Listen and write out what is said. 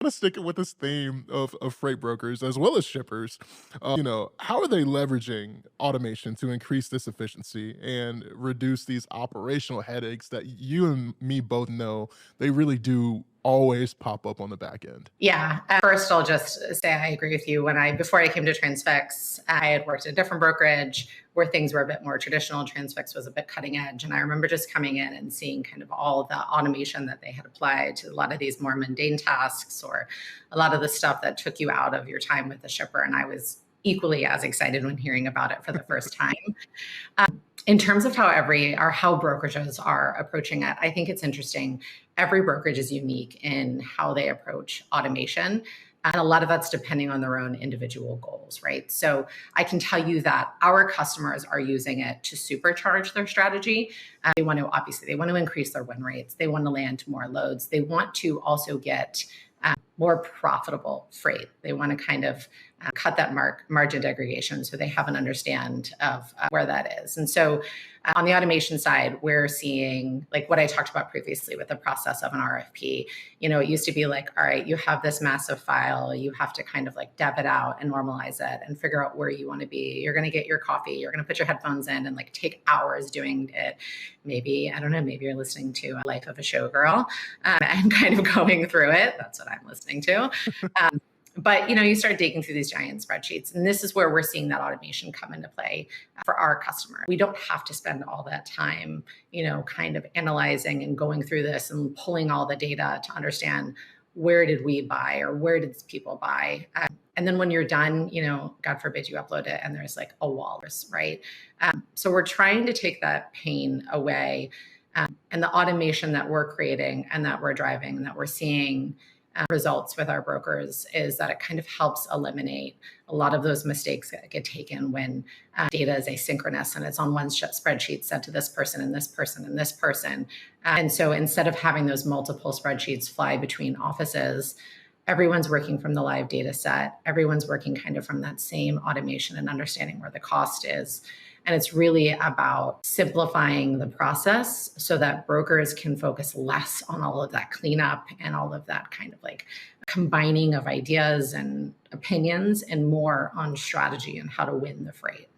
of sticking with this theme of freight brokers as well as shippers, how are they leveraging automation to increase this efficiency and reduce these operational headaches that you and me both know they really do always pop up on the back end? Yeah. First, I'll just say I agree with you. Before I came to Transfix, I had worked at a different brokerage where things were a bit more traditional. Transfix was a bit cutting edge. And I remember just coming in and seeing kind of all the automation that they had applied to a lot of these more mundane tasks or a lot of the stuff that took you out of your time with the shipper. And I was equally as excited when hearing about it for the first time. In terms of how brokerages are approaching it, I think it's interesting. Every brokerage is unique in how they approach automation. And a lot of that's depending on their own individual goals, right? So I can tell you that our customers are using it to supercharge their strategy. They want to increase their win rates. They want to land more loads. They want to also get more profitable freight. They want to kind of cut that margin degradation so they have an understand of where that is. And so on the automation side, we're seeing like what I talked about previously with the process of an RFP. It used to be like, all right, you have this massive file, you have to kind of like dev it out and normalize it and figure out where you want to be. You're going to get your coffee, you're going to put your headphones in and like take hours doing it. Maybe, I don't know, maybe you're listening to Life of a Showgirl and kind of going through it. That's what I'm listening to. But you start digging through these giant spreadsheets, and this is where we're seeing that automation come into play for our customer. We don't have to spend all that time, kind of analyzing and going through this and pulling all the data to understand where did we buy or where did people buy. And then when you're done, God forbid you upload it and there's like a wall, right? So we're trying to take that pain away, and the automation that we're creating and that we're driving and that we're seeing results with our brokers is that it kind of helps eliminate a lot of those mistakes that get taken when data is asynchronous and it's on one spreadsheet sent to this person and this person and this person. And so instead of having those multiple spreadsheets fly between offices, everyone's working from the live data set. Everyone's working kind of from that same automation and understanding where the cost is. And it's really about simplifying the process so that brokers can focus less on all of that cleanup and all of that kind of like combining of ideas and opinions and more on strategy and how to win the freight.